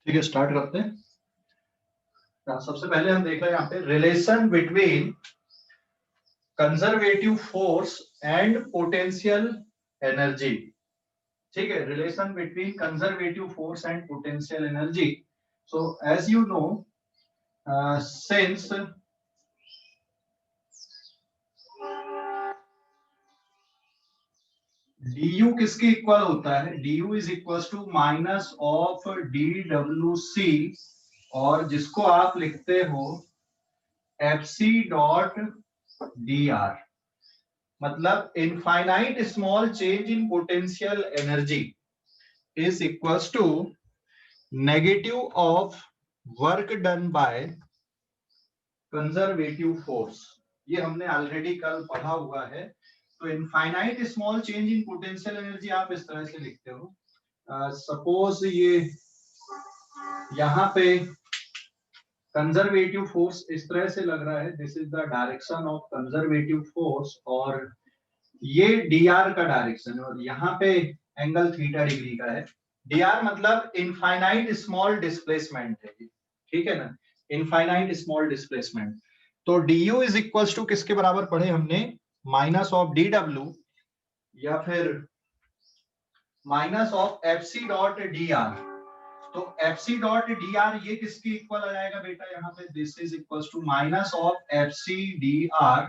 ठीक है, स्टार्ट करते हैं। सबसे पहले हम देख रहे हैं यहाँ पे relation between conservative force and potential energy. ठीक है, relation between conservative force and potential energy. So as you know, since du किसके इक्वल होता है? du is equal to minus of dwc, और जिसको आप लिखते हो fc डॉट dr, मतलब infinite small change in potential energy is equals to negative of work done by conservative force. ये हमने ऑलरेडी कल पढ़ा हुआ है। तो infinite small change in potential energy आप इस तरह से लिखते हो, सपोज ये यहाँ पे कंजर्वेटिव फोर्स इस तरह से लग रहा है, this is the direction of conservative force, और ये dr का डायरेक्शन है, और यहाँ पे एंगल थीटा डिग्री का है। dr मतलब इनफाइनाइट स्मॉल डिस्प्लेसमेंट है, ठीक है ना, इनफाइनाइट स्मॉल डिस्प्लेसमेंट। तो du इज इक्वल टू किसके बराबर पढ़े हमने? माइनस ऑफ dw या फिर minus of fc dot dr। तो fc डॉट dr ये किसके इक्वल आ जाएगा बेटा? यहाँ पे this is equal to minus of fc dr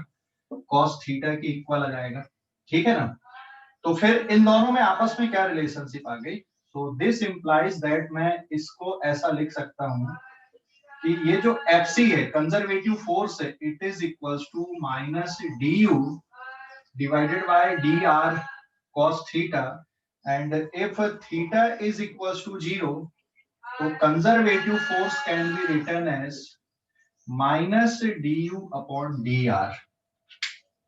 cos theta के इक्वल आ जाएगा, ठीक है ना। तो फिर इन दोनों में आपस में क्या रिलेशनशिप आ गई? सो दिस इंप्लाइज दैट मैं इसको ऐसा लिख सकता हूं कि ये जो fc है, कंजर्वेटिव फोर्स है, it is equals to minus du divided by dr cos theta, and if theta is equals to 0, तो conservative force can be written as minus du upon dr।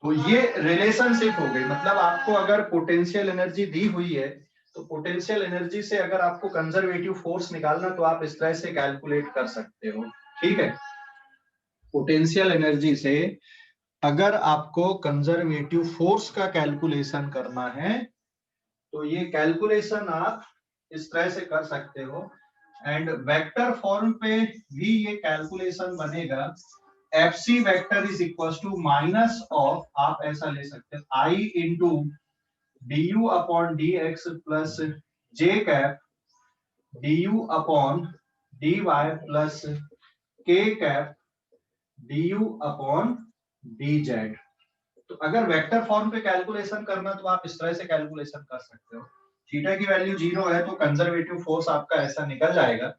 तो ये रिलेशनशिप हो गई, मतलब आपको अगर पोटेंशियल एनर्जी दी हुई है, तो पोटेंशियल एनर्जी से अगर आपको कंजर्वेटिव फोर्स निकालना, तो आप इस तरह से कैलकुलेट कर सकते हो, ठीक है। पोटेंशियल एनर्जी से अगर आपको कंजर्वेटिव फोर्स का कैलकुलेशन करना है, तो ये कैलकुलेशन आप इस तरह से कर सकते हो, एंड वेक्टर फॉर्म पे भी ये कैलकुलेशन बनेगा। fc vector is equal to minus of, आप ऐसा ले सकते हैं, i into du upon dx plus j cap du upon dy plus k cap du upon dz। तो अगर वेक्टर फॉर्म पे कैलकुलेशन करना, तो आप इस तरह से कैलकुलेशन कर सकते हो। थीटा की वैल्यू 0 है, तो कंजर्वेटिव फोर्स आपका ऐसा निकल जाएगा,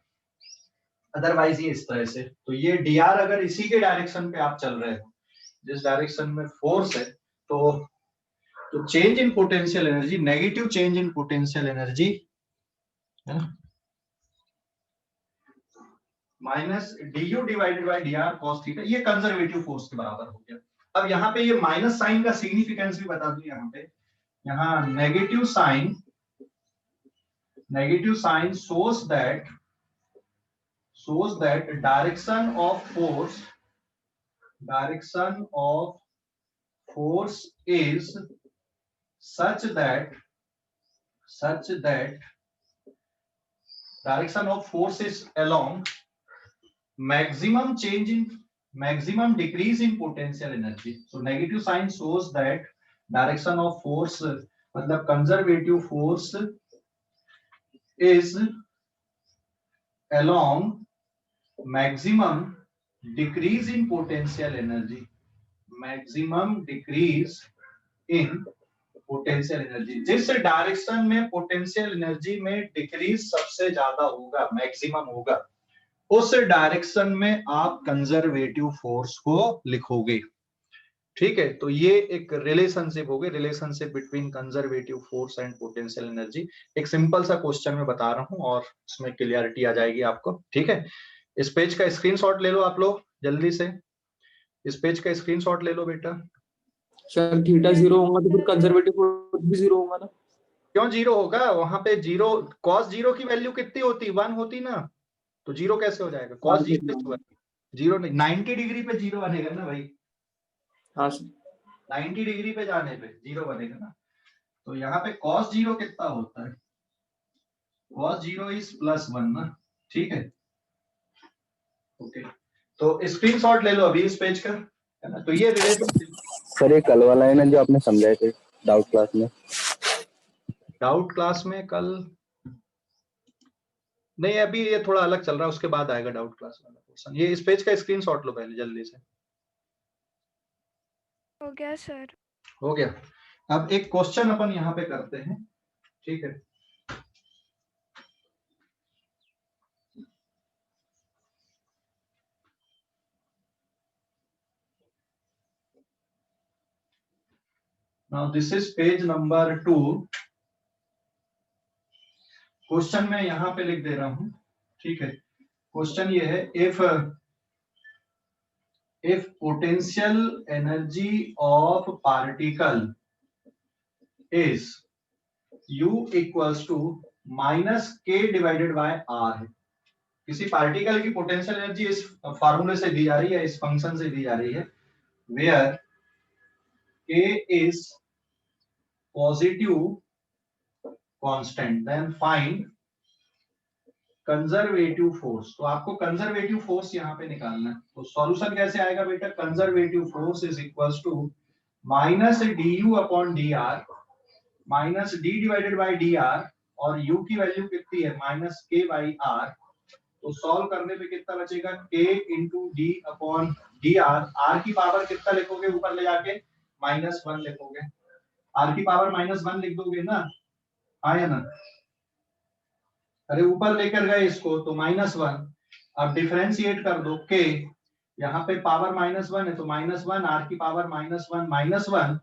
अदरवाइज ये इस तरह से। तो ये dr अगर इसी के डायरेक्शन पे आप चल रहे हो, जिस डायरेक्शन में फोर्स है, तो change in potential energy, negative change in potential energy है ना, minus du divided by dr cos theta, ये कंजर्वेटिव फोर्स के बराबर हो गया। अब यहाँ पे ये माइनस साइन का सिग्निफिकेंस भी बता दूं, यहाँ पे यहाँ negative sign shows that direction of force is such that direction of force is along maximum decrease in potential energy. So negative sign shows that direction of force, मतलब conservative force is along maximum decrease in potential energy, maximum decrease in potential energy. जिस direction में potential energy में decrease सबसे ज्यादा होगा, maximum होगा, उस direction में आप कंजर्वेटिव फोर्स को लिखोगे, ठीक है। तो ये एक रिलेशनशिप हो गई, relationship between conservative force and potential energy. एक सिंपल सा क्वेश्चन में बता रहा हूं और उसमें क्लियरिटी आ जाएगी आपको, ठीक है। इस पेज का स्क्रीनशॉट ले लो आप लोग जल्दी से, इस पेज का स्क्रीनशॉट ले लो बेटा। सर थीटा 0 होगा तो फिर कंजर्वेटिव फोर्स भी 0 होगा ना? क्यों 0 होगा? वहां पे 0, cos 0 की वैल्यू कितनी होती? 1 होती ना, तो 0 कैसे हो जाएगा? cos 0 कैसे होगा? 0 नहीं, 90 डिग्री पे 0 बनेगा ना भाई। हाँ सर, 90 डिग्री पे जाने पे 0 बनेगा ना। तो यहाँ पे cos 0 कितना होता है? cos 0 इज +1 ना, ठीक है, ओके। तो स्क्रीनशॉट ले लो अभी इस पेज का, है ना। तो ये रिलेशन, सर ये कल वाला है ना जो आपने समझाए थे डाउट क्लास में? डाउट क्लास में कल नहीं, अभी ये थोड़ा अलग चल रहा है, उसके बाद आएगा डाउट क्लास वाला पोर्शन। ये इस पेज का स्क्रीनशॉट लो पहले जल्दी से। हो गया सर। हो गया। अब एक क्वेश्चन अपन यहाँ पे करते हैं, ठीक है। Now this is page number 2। Question मैं यहाँ पे लिख दे रहा हूं, ठीक है। क्वेश्चन ये है, if potential energy of particle is U equals to minus k divided by r है। किसी पार्टिकल की पोटेंशियल एनर्जी इस फॉर्मूले से दी जा रही है, इस फंक्शन से दी जा रही है, where k is positive constant, then find conservative force. तो आपको कंजर्वेटिव फोर्स यहाँ पे निकालना है। तो सॉल्यूशन कैसे आएगा बेटा, conservative force is equals to minus du upon dr minus d divided by dr, और u की वैल्यू कितनी है, माइनस k बाई r। तो सॉल्व करने पे कितना बचेगा, k into d upon dr। r की पावर कितना लिखोगे ऊपर ले जाके, -1 लिखोगे। r की पावर -1 लिख दोगे ना, हाँ या ना। अरे ऊपर लेकर गए इसको तो -1, अब डिफरेंशिएट कर दो k, यहाँ पे पावर -1 है तो -1, r की पावर -1,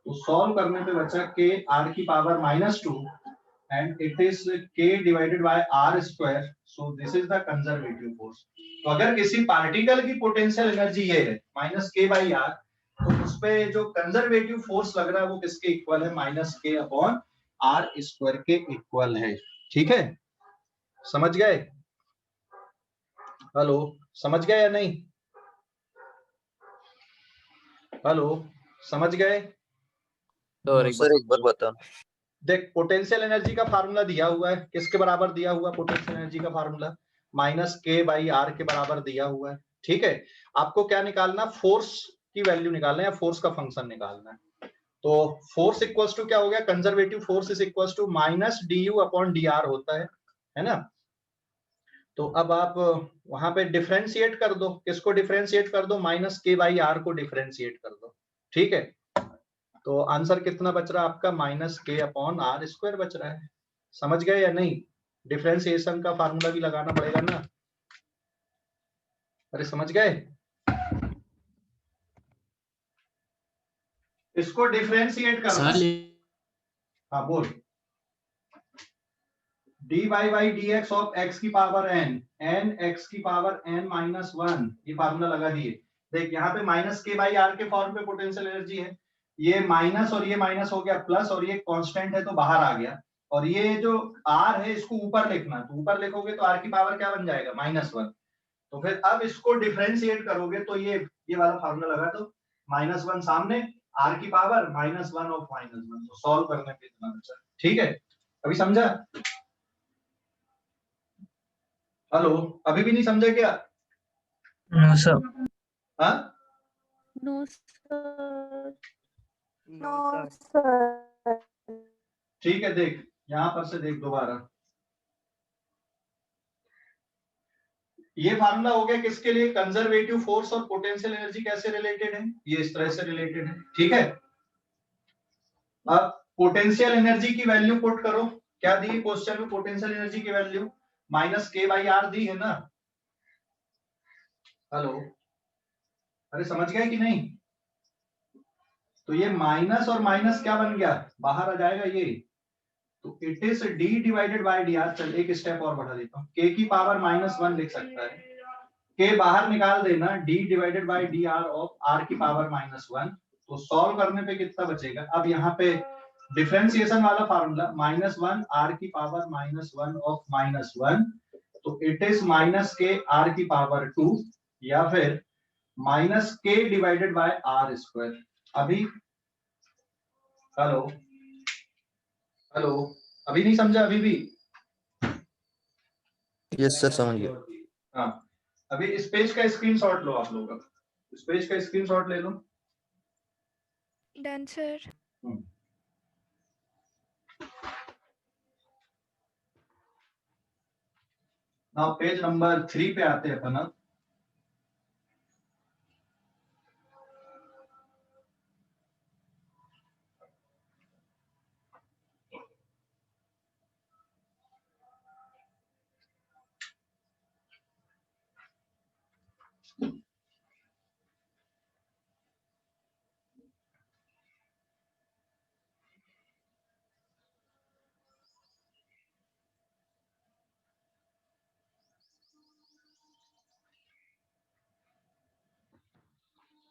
तो सॉल्व करने पे बचा k r की power -2 and it is k divided by r square. So this is the conservative force. तो अगर किसी पार्टिकल की पोटेंशियल एनर्जी ये है -k/r, तो उस पे जो कंजर्वेटिव फोर्स लग रहा है वो किसके इक्वल है, -k अपॉन r स्क्वायर के इक्वल है। ठीक है, समझ गए? हेलो, समझ गए या नहीं? हेलो, समझ गए? सर एक बार बताओ। देख, पोटेंशियल एनर्जी का फार्मूला दिया हुआ है, किसके बराबर दिया हुआ पोटेंशियल एनर्जी का फार्मूला, -k/r के बराबर दिया हुआ है। ठीक है, आपको क्या निकालना, फोर्स की वैल्यू निकालना है या फोर्स का फंक्शन निकालना है। तो फोर्स इक्वल्स टू क्या हो गया, conservative force is equals to -du upon dr होता है ना। तो अब आप वहां पे डिफरेंशिएट कर दो, किसको डिफरेंशिएट कर दो, -k/r को डिफरेंशिएट कर दो। ठीक है, तो आंसर कितना बच रहा है आपका, -k अपॉन r स्क्वायर बच रहा है। समझ गए या नहीं? डिफरेंशिएशन का फार्मूला भी लगाना पड़ेगा ना। अरे समझ गए? इसको डिफरेंशिएट करना। हाँ बोल। dy by dx of x की पावर n x की पावर n -1, ये फार्मूला लगा दिए। देख यहाँ पे -k/r के फॉर्म पे पोटेंशियल एनर्जी है, ये माइनस और ये माइनस हो गया प्लस, और ये कांस्टेंट है तो बाहर आ गया, और ये जो r है इसको ऊपर लिखना, तो ऊपर लिखोगे तो r की पावर क्या बन जाएगा, -1। तो फिर अब इसको डिफरेंशिएट करोगे तो ये वाला फार्मूला लगा दो, -1 सामने, r की पावर -1 ऑफ -1, तो सॉल्व करने पे इतना बचा। ठीक है, अभी समझा? हेलो, अभी भी नहीं समझे क्या? No sir. हाँ, नो सर। No sir. ठीक है, देख यहां पर से देख दोबारा, ये फार्मूला हो गया किसके लिए, कंजर्वेटिव फोर्स और पोटेंशियल एनर्जी कैसे रिलेटेड है, ये इस तरह से रिलेटेड है। ठीक है, अब पोटेंशियल एनर्जी की वैल्यू पुट करो, क्या दी क्वेश्चन में, पोटेंशियल एनर्जी की वैल्यू -k/r दी है ना। हेलो, अरे समझ गए कि नहीं? तो ये माइनस और माइनस क्या बन गया, बाहर आ जाएगा ये, तो it is d divided by dr। चल एक स्टेप और बढ़ा देता हूँ, k की पावर -1 लिख सकता है, k बाहर निकाल देना, d divided by dr of r की पावर -1। तो सॉल्व करने पे कितना बचेगा, अब यहाँ पे डिफरेंशिएशन वाला फार्मूला, -1 r की पावर -1 ऑफ -1, तो इट इज -k r की पावर 2, या फिर -k divided by r square. अभी हेलो, हेलो, अभी नहीं समझा, अभी भी यस सर समझ गया। हाँ, अभी इस पेज का स्क्रीनशॉट लो आप लोग, इस पेज का स्क्रीनशॉट ले लो। Done sir. Now page number 3 पे आते हैं अपन अब।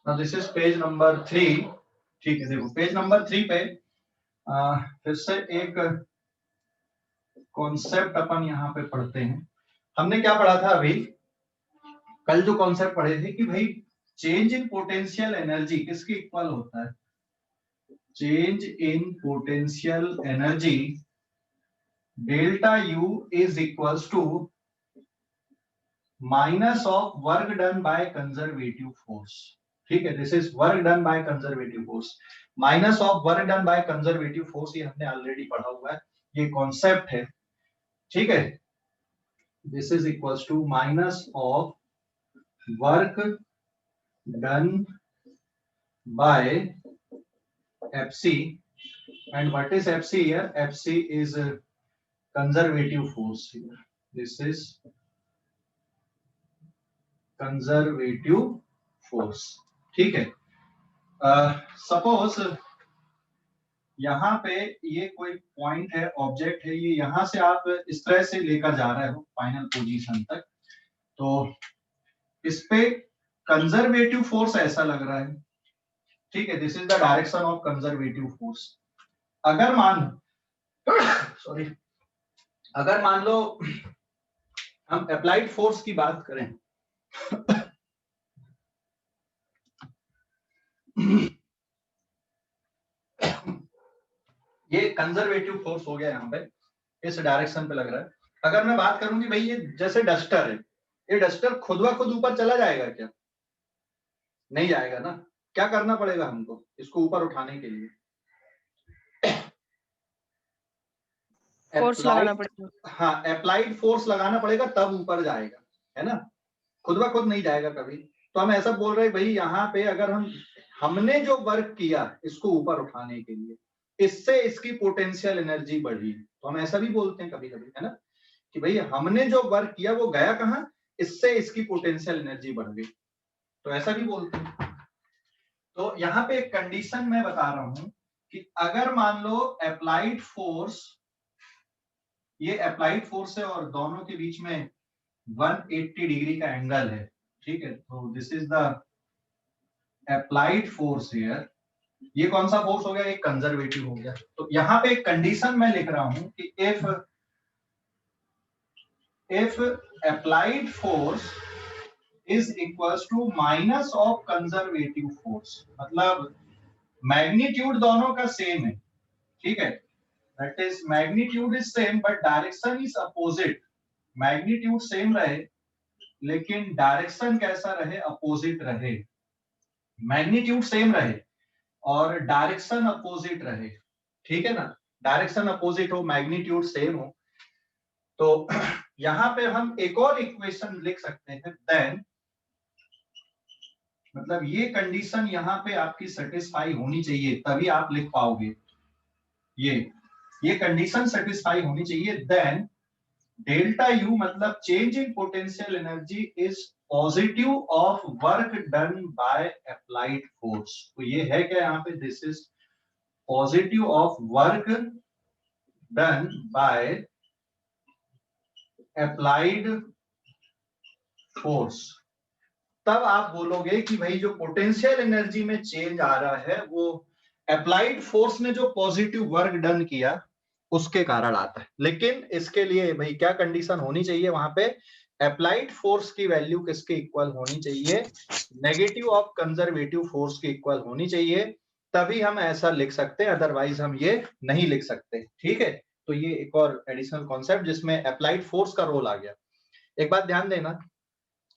Now this is page number 3। ठीक है, देखो पेज नंबर 3 पे फिर से एक कॉन्सेप्ट अपन यहाँ पे पढ़ते हैं। हमने क्या पढ़ा था अभी, कल जो कॉन्सेप्ट पढ़े थे कि भाई चेंज इन पोटेंशियल एनर्जी किसके इक्वल होता है? Change in potential energy delta U is equals to minus of work done by conservative force. ठीक है, this is work done by conservative force, minus of work done by conservative force. ये हमने already पढ़ा हुआ है, ये concept है। ठीक है, this is equals to minus of work done by FC, and what is FC here? FC is conservative force here, this is conservative force. ठीक है, सपोज यहाँ पे ये कोई पॉइंट है, ऑब्जेक्ट है, ये यहाँ से आप इस तरह से लेकर जा रहे हो फाइनल पोजीशन तक, तो इस पे कंजर्वेटिव फोर्स ऐसा लग रहा है। ठीक है, this is the direction of conservative force. अगर मान सॉरी, अगर मान लो हम अप्लाइड फोर्स की बात करें ये कंजर्वेटिव फोर्स हो गया, यहाँ पे इस डायरेक्शन पे लग रहा है। अगर मैं बात करूं कि भाई ये जैसे डस्टर है, ये डस्टर खुद ब खुद ऊपर चला जाएगा क्या? नहीं जाएगा ना। क्या करना पड़ेगा हमको इसको ऊपर उठाने के लिए? फोर्स लगाना पड़ेगा। हाँ, अप्लाइड फोर्स लगाना पड़ेगा, तब ऊपर जाएगा, है ना। खुद ब खुद नहीं जाएगा कभी। तो हम ऐसा बोल रहे हैं भाई यहाँ पे अगर हमने जो वर्क किया इसको ऊपर उठाने के लिए, इससे इसकी पोटेंशियल एनर्जी बढ़ी, तो हम ऐसा भी बोलते हैं कभी कभी, है ना, कि भाई हमने जो वर्क किया वो गया कहाँ, इससे इसकी पोटेंशियल एनर्जी बढ़ गई, तो ऐसा भी बोलते हैं। तो यहाँ पे एक कंडीशन मैं बता रहा हूं कि अगर मान लो अप्लाइड फोर्स, ये अप्लाइड फोर्स है और दोनों के बीच में 180 डिग्री का एंगल है। ठीक है, तो this is the applied force here. ये कौन सा फोर्स हो गया? एक कंजर्वेटिव हो गया। तो यहाँ पे एक कंडीशन मैं लिख रहा हूं कि if applied force is equals to minus of conservative force, मतलब मैग्नीट्यूड दोनों का सेम है। ठीक है, that is magnitude is same but direction is opposite। Magnitude same रहे लेकिन डायरेक्शन कैसा रहे? अपोजिट रहे। मैग्नीट्यूड सेम रहे और डायरेक्शन अपोजिट रहे। ठीक है ना, डायरेक्शन अपोजिट हो, मैग्नीट्यूड सेम हो, तो यहां पे हम एक और इक्वेशन लिख सकते हैं। देन मतलब ये कंडीशन यहाँ पे आपकी सेटिस्फाई होनी चाहिए, तभी आप लिख पाओगे। ये कंडीशन सेटिस्फाई होनी चाहिए। देन डेल्टा यू मतलब change in potential energy is positive of work done by applied force. तो ये है क्या यहाँ पे? This is positive of work done by applied force. तब आप बोलोगे कि भाई जो पोटेंशियल एनर्जी में चेंज आ रहा है वो अप्लाइड फोर्स ने जो पॉजिटिव वर्क डन किया उसके कारण आता है। लेकिन इसके लिए भाई क्या कंडीशन होनी चाहिए? वहां पे अप्लाइड फोर्स की वैल्यू किसके इक्वल होनी चाहिए? नेगेटिव ऑफ कंजर्वेटिव फोर्स के इक्वल होनी चाहिए, तभी हम ऐसा लिख सकते हैं, अदरवाइज हम ये नहीं लिख सकते। ठीक है, तो ये एक और एडिशनल कॉन्सेप्ट जिसमें अप्लाइड फोर्स का रोल आ गया। एक बात ध्यान देना,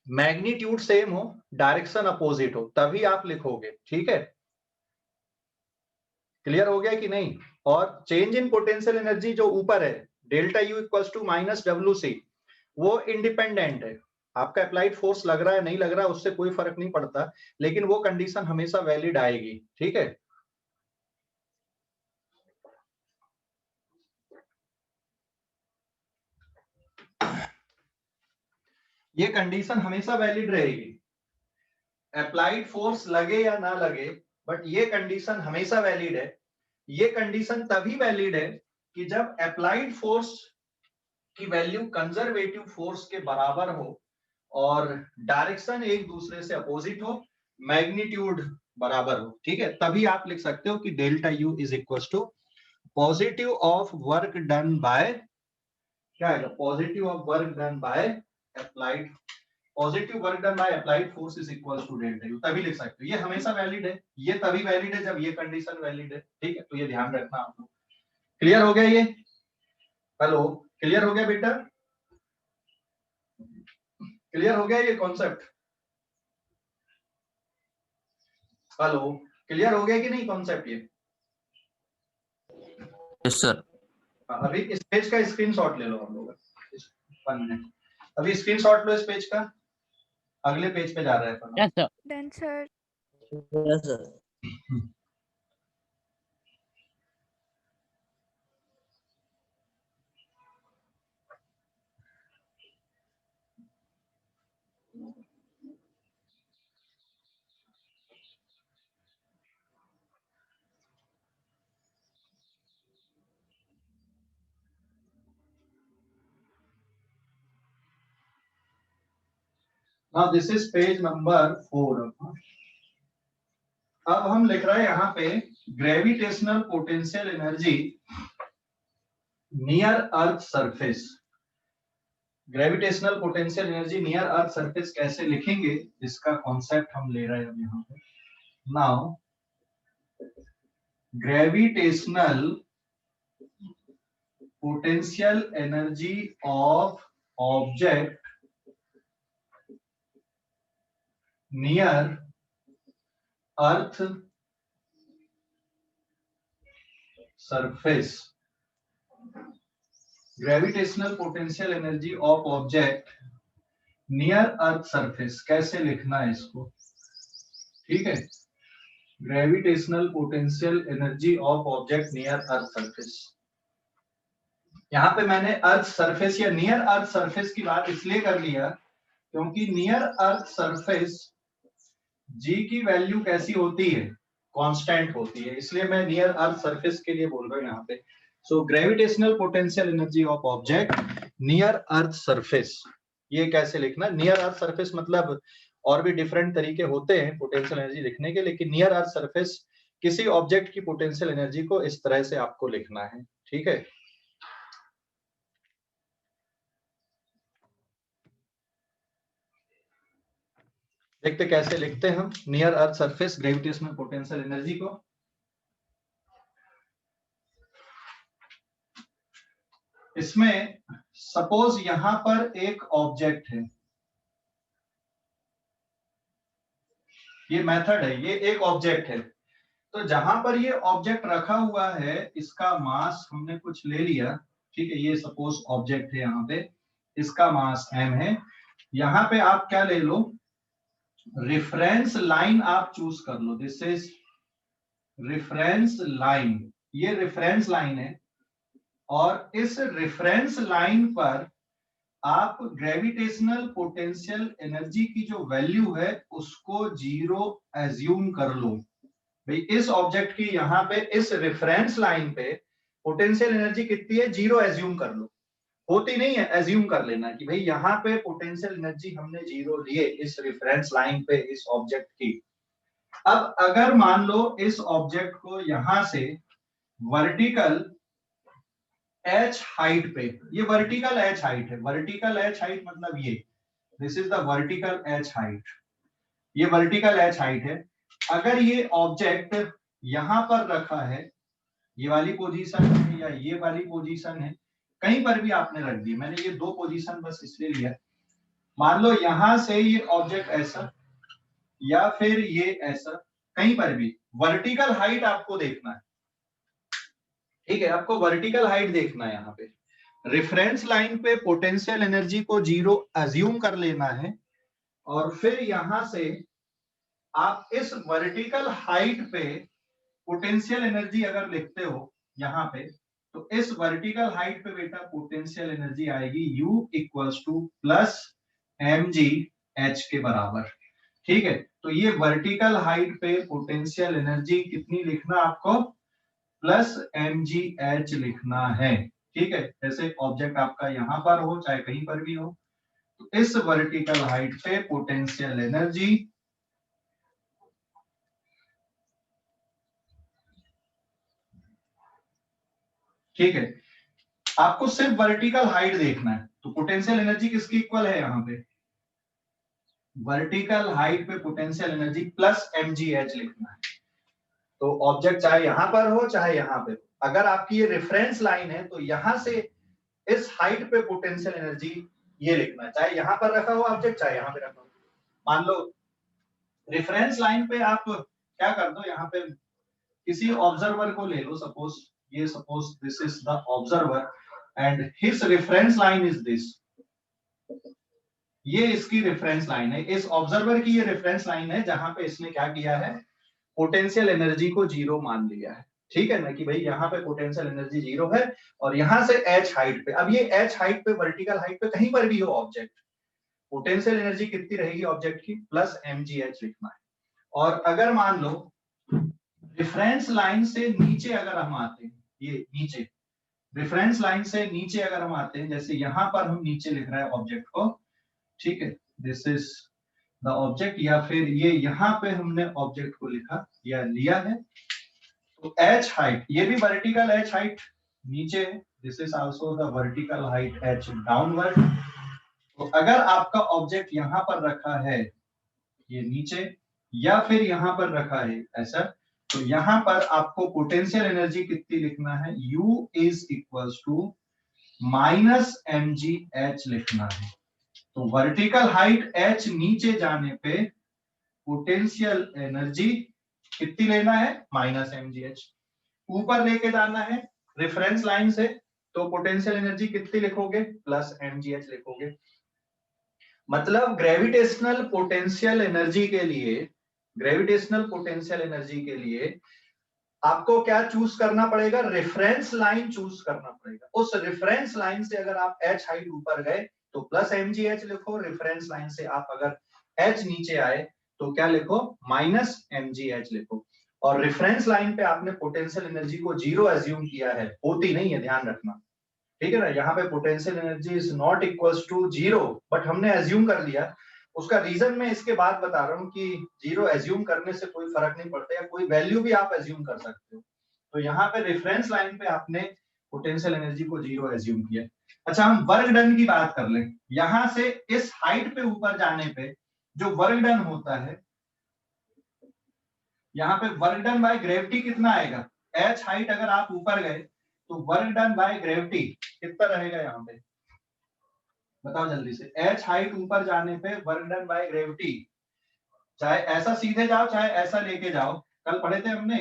मैग्नीट्यूड सेम हो, डायरेक्शन अपोजिट हो, तभी आप लिखोगे, ठीक है? क्लियर हो गया कि नहीं? और चेंज इन पोटेंशियल एनर्जी जो ऊपर है, delta U equals to minus W C, वो इंडिपेंडेंट है। आपका अप्लाइड फोर्स लग रहा है नहीं लग रहा है उससे कोई फर्क नहीं पड़ता, लेकिन वो कंडीशन हमेशा वैलिड आएगी, ठीक है? ये कंडीशन हमेशा वैलिड रहेगी, अप्लाइड फोर्स लगे या ना लगे, बट ये कंडीशन हमेशा वैलिड है। ये कंडीशन तभी वैलिड है कि जब अप्लाइड फोर्स की वैल्यू कंजर्वेटिव फोर्स के बराबर हो और डायरेक्शन एक दूसरे से अपोजिट हो, मैग्नीट्यूड बराबर हो, ठीक है? तभी आप लिख सकते हो कि delta U is equal to positive of work done by, क्या है, positive of work done by applied, positive work done by applied force is equal to delta U, तभी लिख सकते हो। ये हमेशा वैलिड है, ये तभी वैलिड है जब ये कंडीशन वैलिड है, ठीक है? तो ये ध्यान रखना आप लोग। क्लियर हो गया ये? हेलो, क्लियर हो गया बेटा? क्लियर हो गया ये कॉन्सेप्ट? हेलो, क्लियर हो गया कि नहीं कॉन्सेप्ट ये? Yes sir. अभी इस पेज का स्क्रीनशॉट ले लो हम लोग, 1 मिनट, अभी स्क्रीनशॉट लो इस पेज का, अगले पेज पे जा रहा है अपन। Yes sir. Done, sir. Yes sir. Now this is page number 4. अब हम लिख रहे हैं यहाँ पे gravitational potential energy near earth surface. Gravitational potential energy near earth surface कैसे लिखेंगे, इसका कॉन्सेप्ट हम ले रहे हैं अब यहाँ पे। Now gravitational potential energy of object near earth surface, gravitational potential energy of object near earth surface, कैसे लिखना है इसको, ठीक है? Gravitational potential energy of object near earth surface. यहाँ पे मैंने अर्थ सरफेस या नियर अर्थ सरफेस की बात इसलिए कर लिया क्योंकि नियर अर्थ सरफेस जी की वैल्यू कैसी होती है, कांस्टेंट होती है, इसलिए मैं नियर अर्थ सरफेस के लिए बोल रहा हूँ यहाँ पे। So gravitational potential energy of object near earth surface, ये कैसे लिखना? नियर अर्थ सरफेस मतलब और भी डिफरेंट तरीके होते हैं पोटेंशियल एनर्जी लिखने के, लेकिन नियर अर्थ सरफेस किसी ऑब्जेक्ट की पोटेंशियल एनर्जी को इस तरह से आपको लिखना है, ठीक है? देखते कैसे लिखते हैं हम near earth surface gravitational potential energy को। इसमें सपोज यहां पर एक ऑब्जेक्ट है, ये मेथड है, ये एक ऑब्जेक्ट है, तो जहां पर ये ऑब्जेक्ट रखा हुआ है इसका मास हमने कुछ ले लिया, ठीक है? ये सपोज ऑब्जेक्ट है यहाँ पे, इसका मास m है। यहाँ पे आप क्या ले लो, रेफरेंस लाइन आप चूज कर लो, दिस इज रेफरेंस लाइन, ये रेफरेंस लाइन है, और इस रेफरेंस लाइन पर आप ग्रेविटेशनल पोटेंशियल एनर्जी की जो वैल्यू है उसको 0 एज्यूम कर लो। भाई इस ऑब्जेक्ट की यहाँ पे इस रेफरेंस लाइन पे पोटेंशियल एनर्जी कितनी है, 0 एज्यूम कर लो, होती नहीं है, एज्यूम कर लेना कि भाई यहाँ पे पोटेंशियल एनर्जी हमने 0 लिए इस रेफरेंस लाइन पे इस ऑब्जेक्ट की। अब अगर मान लो इस ऑब्जेक्ट को यहां से वर्टिकल h हाइट पे, ये वर्टिकल h हाइट है, वर्टिकल h हाइट मतलब ये, this is the vertical h height, ये वर्टिकल h हाइट है। अगर ये ऑब्जेक्ट यहां पर रखा है, ये वाली पोजीशन है या ये वाली पोजीशन है, कहीं पर भी आपने रख दी, मैंने ये दो पोजीशन बस इसलिए लिया, मान लो यहां से ये ऑब्जेक्ट ऐसा या फिर ये ऐसा, कहीं पर भी वर्टिकल हाइट आपको देखना है, ठीक है, आपको वर्टिकल हाइट देखना है। यहाँ पे रेफरेंस लाइन पे पोटेंशियल एनर्जी को 0 अज्यूम कर लेना है, और फिर यहां से आप इस वर्टिकल हाइट पे पोटेंशियल एनर्जी अगर लिखते हो यहाँ पे, तो इस वर्टिकल हाइट पे बेटा पोटेंशियल एनर्जी आएगी U equals two plus mgh के बराबर। ठीक है, तो ये वर्टिकल हाइट पे पोटेंशियल एनर्जी कितनी लिखना आपको, प्लस mgh लिखना है। ठीक है, जैसे ऑब्जेक्ट आपका यहाँ पर हो चाहे कहीं पर भी हो, तो इस वर्टिकल हाइट पे पोटेंशियल एनर्जी ठीक है, आपको सिर्फ वर्टिकल हाइट देखना है। तो पोटेंशियल एनर्जी किसकी इक्वल है यहाँ पे, वर्टिकल हाइट पे पोटेंशियल एनर्जी प्लस mgh लिखना है। तो ऑब्जेक्ट चाहे यहां पर हो चाहे यहां पे, अगर आपकी ये रेफरेंस लाइन है तो यहां से इस हाइट पे पोटेंशियल एनर्जी ये लिखना है, चाहे यहां पर रखा हो ऑब्जेक्ट चाहे यहां पे रखा हो। मान लो रेफरेंस लाइन पे आप क्या कर दो, यहाँ पे किसी ऑब्जर्वर को ले लो, suppose this is the observer and his reference line is this, ये इसकी रेफरेंस लाइन है, इस ऑब्जर्वर की ये रेफरेंस लाइन है जहां पे इसने क्या किया है, पोटेंशियल एनर्जी को 0 मान लिया है। ठीक है ना, कि भाई यहाँ पे पोटेंशियल एनर्जी 0 है और यहां से h हाइट पे, अब ये h हाइट पे वर्टिकल हाइट पे कहीं पर भी हो ऑब्जेक्ट, पोटेंशियल एनर्जी कितनी रहेगी ऑब्जेक्ट की, प्लस mgh लिखना है। और अगर मान लो रेफरेंस लाइन से नीचे अगर हम आते हैं, ये नीचे रेफरेंस लाइन से नीचे अगर हम आते हैं, जैसे यहां पर हम नीचे लिख रहे हैं ऑब्जेक्ट को, ठीक है, दिस इज द ऑब्जेक्ट, या फिर ये यहाँ पे हमने ऑब्जेक्ट को लिखा या लिया है, तो h हाइट, ये भी वर्टिकल h हाइट नीचे है, this is also the vertical height h downward. तो अगर आपका ऑब्जेक्ट यहाँ पर रखा है ये नीचे, या फिर यहाँ पर रखा है ऐसा, तो यहाँ पर आपको पोटेंशियल एनर्जी कितनी लिखना है, U is equals to minus mgh लिखना है। तो वर्टिकल हाइट h नीचे जाने पे पोटेंशियल एनर्जी कितनी लेना है, माइनस mgh। ऊपर लेके जाना है रेफरेंस लाइन से, तो पोटेंशियल एनर्जी कितनी लिखोगे, प्लस mgh लिखोगे। मतलब ग्रेविटेशनल पोटेंशियल एनर्जी के लिए, ग्रेविटेशनल पोटेंशियल एनर्जी के लिए आपको क्या चूज करना पड़ेगा, रेफरेंस लाइन चूज करना पड़ेगा। उस रेफरेंस लाइन से अगर आप h हाइट ऊपर गए तो प्लस mgh लिखो, रेफरेंस लाइन से आप अगर h नीचे आए तो क्या लिखो, माइनस mgh लिखो। और रेफरेंस लाइन पे आपने पोटेंशियल एनर्जी को 0 एज्यूम किया है, होती नहीं है, ध्यान रखना। ठीक है ना, यहाँ पे potential energy is not equals to 0, but हमने एज्यूम कर लिया। उसका रीजन मैं इसके बाद बता रहा हूँ कि 0 एज्यूम करने से कोई फर्क नहीं पड़ता, या कोई वैल्यू भी आप एज्यूम कर सकते हो। तो यहाँ पे रेफरेंस लाइन पे आपने पोटेंशियल एनर्जी को 0 एज्यूम किया। अच्छा, हम वर्क डन की बात कर लें। यहाँ से इस हाइट पे ऊपर जाने पे जो वर्क डन होता है, यहाँ पे वर्क डन बाय ग्रेविटी कितना आएगा, h हाइट अगर आप ऊपर गए तो वर्क डन बाय ग्रेविटी कितना रहेगा, यहाँ पे बताओ जल्दी से। h हाइट ऊपर जाने पे वर्क डन बाय ग्रेविटी, चाहे ऐसा सीधे जाओ चाहे ऐसा लेके जाओ, कल पढ़े थे हमने,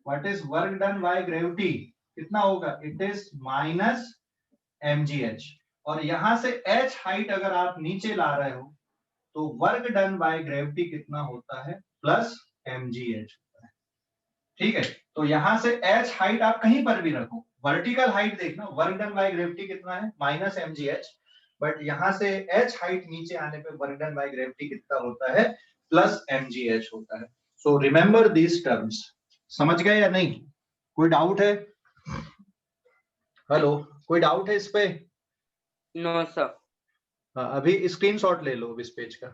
what is work done by gravity, कितना होगा, इट इज माइनस mgh। और यहां से h हाइट अगर आप नीचे ला रहे हो तो वर्क डन बाय ग्रेविटी कितना होता है, प्लस mgh होता है। ठीक है, तो यहां से h हाइट आप कहीं पर भी रखो, वर्टिकल हाइट देखना, वर्क डन बाय ग्रेविटी कितना है, माइनस mgh, बट यहां से h हाइट नीचे आने पे वर्क डन बाय ग्रेविटी कितना होता है, प्लस mgh होता है। So remember these terms. समझ गए या नहीं, कोई डाउट है, हेलो, कोई डाउट है इस पे? No sir. अभी स्क्रीनशॉट ले लो इस पेज का।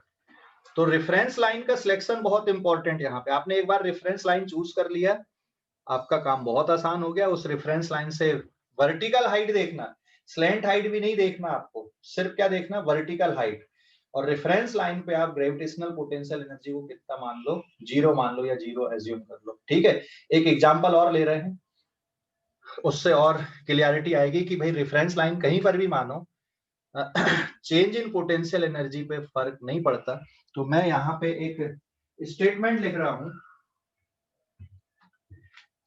तो रेफरेंस लाइन का सिलेक्शन बहुत इंपॉर्टेंट, यहाँ पे आपने एक बार रेफरेंस लाइन चूज कर लिया, आपका काम बहुत आसान हो गया। उस रेफरेंस लाइन से वर्टिकल हाइट देखना, स्लैंट हाइट भी नहीं देखना आपको, सिर्फ क्या देखना, वर्टिकल हाइट। और रेफरेंस लाइन पे आप ग्रेविटेशनल पोटेंशियल एनर्जी को कितना मान लो, 0 मान लो या 0 एज्यूम कर लो। ठीक है, एक एग्जांपल और ले रहे हैं, उससे और क्लियरिटी आएगी कि भाई रेफरेंस लाइन कहीं पर भी मानो, चेंज इन पोटेंशियल एनर्जी पे फर्क नहीं पड़ता। तो मैं यहाँ पे एक स्टेटमेंट लिख रहा हूं,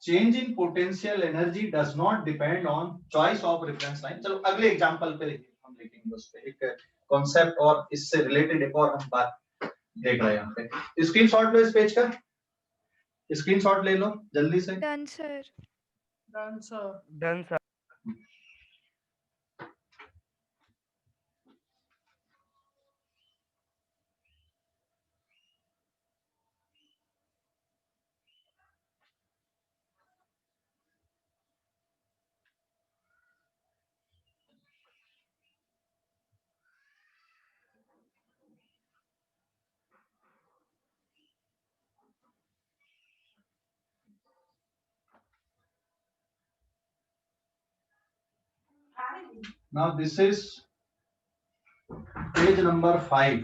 change in potential energy does not depend on choice of reference line. चलो अगले एग्जांपल पे हम लिखेंगे उस पे एक कॉन्सेप्ट, और इससे रिलेटेड एक और हम बात देख रहे हैं। यहाँ पे स्क्रीनशॉट लो इस पेज का, स्क्रीनशॉट ले लो जल्दी से। Done, sir. Done, sir. Done sir. Now this is page number 5.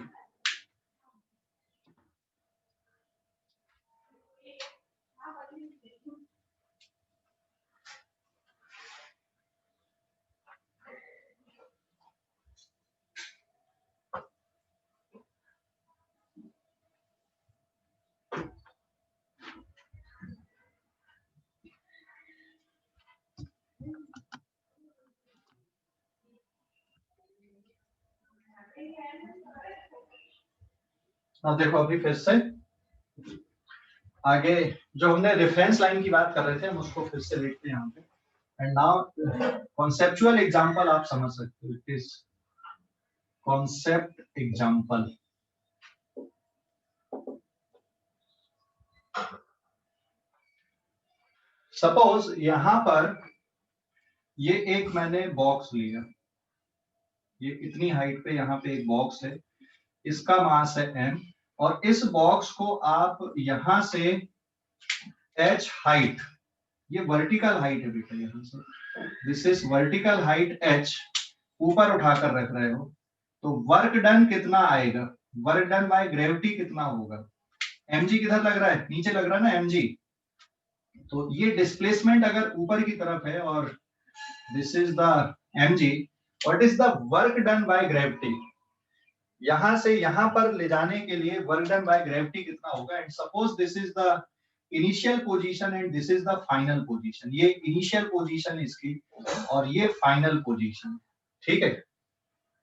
अब देखो अभी फिर से आगे जो हमने रेफरेंस लाइन की बात कर रहे थे हम उसको फिर से लिखते हैं यहाँ पे। एंड नाउ कॉन्सेप्चुअल एग्जांपल आप समझ सकते हो, it is concept example. Suppose यहां पर ये एक मैंने बॉक्स लिया, ये इतनी हाइट पे यहाँ पे एक बॉक्स है, इसका मास है m, और इस बॉक्स को आप यहां से h हाइट, ये वर्टिकल हाइट है बेटा, यहां से this is vertical height h ऊपर उठाकर रख रहे हो, तो वर्क डन कितना आएगा, वर्क डन बाय ग्रेविटी कितना होगा, mg किधर लग रहा है, नीचे लग रहा है ना mg। तो ये डिस्प्लेसमेंट अगर ऊपर की तरफ है और this is the mg, what is the work done by gravity, यहां से यहां पर ले जाने के लिए वर्क डन बाय ग्रेविटी कितना होगा। And suppose this is the initial position and this is the final position, ये इनिशियल पोजीशन इसकी और ये फाइनल पोजीशन, ठीक है,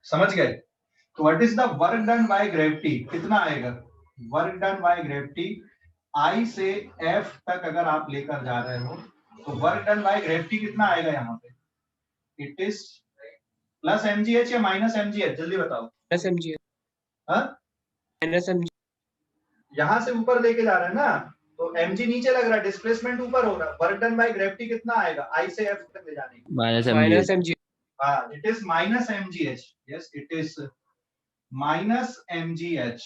समझ गए। तो what is the work done by gravity कितना आएगा, work done by gravity I से F तक अगर आप लेकर जा रहे हो तो वर्क डन बाय ग्रेविटी कितना आएगा यहाँ पे, इट इज प्लस mgh या माइनस mgh, जल्दी बताओ। माइनस एमजी, हाँ माइनस एमजी, यहां से ऊपर लेके जा रहे हैं ना, तो mg नीचे लग रहा है, डिस्प्लेसमेंट ऊपर हो रहा है, वर्क डन बाय ग्रेविटी कितना आएगा I से F तक ले जाने की, माइनस एमजी। हाँ it is minus mgh, yes it is minus mgh।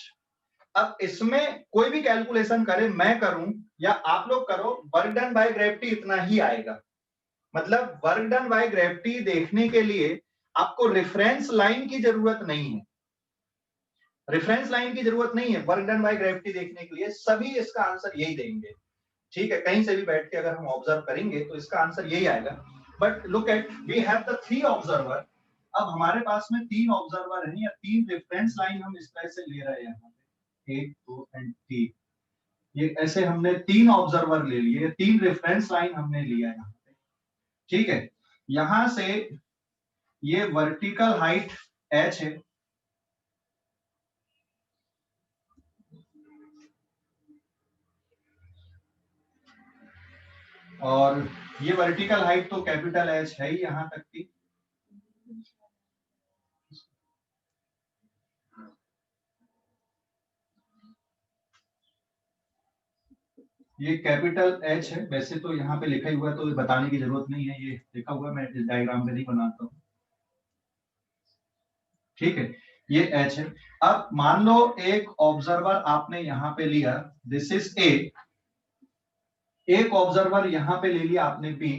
अब इसमें कोई भी कैलकुलेशन करे, मैं करूं या आप लोग करो, वर्क डन बाय ग्रेविटी इतना ही आएगा। मतलब वर्क डन बाय ग्रेविटी देखने के लिए आपको रेफरेंस लाइन की जरूरत नहीं है, रेफरेंस लाइन की जरूरत नहीं है वर्क डन बाय ग्रेविटी देखने के लिए, सभी इसका आंसर यही देंगे, ठीक है। कहीं से भी बैठ के अगर हम ऑब्जर्व करेंगे तो इसका आंसर यही आएगा। But look at, we have the 3 observer, अब हमारे पास में 3 ऑब्जर्वर हैं या 3 रेफरेंस लाइन हम इस तरह से ले रहे हैं, यहाँ पे 1 2 एंड 3, ये ऐसे हमने 3 ऑब्जर्वर ले लिए, 3 रेफरेंस लाइन हमने लिया यहाँ पे, ठीक है। यहां से ये वर्टिकल हाइट h है, और ये वर्टिकल हाइट तो कैपिटल H है ही यहां तक की, ये कैपिटल H है, वैसे तो यहाँ पे लिखा हुआ है तो बताने की जरूरत नहीं है, ये लिखा हुआ है, मैं इस डायग्राम पे नहीं बनाता हूँ, ठीक है, ये H है। अब मान लो एक ऑब्जर्वर आपने यहाँ पे लिया, दिस इज A, एक ऑब्जर्वर यहाँ पे ले लिया आपने B,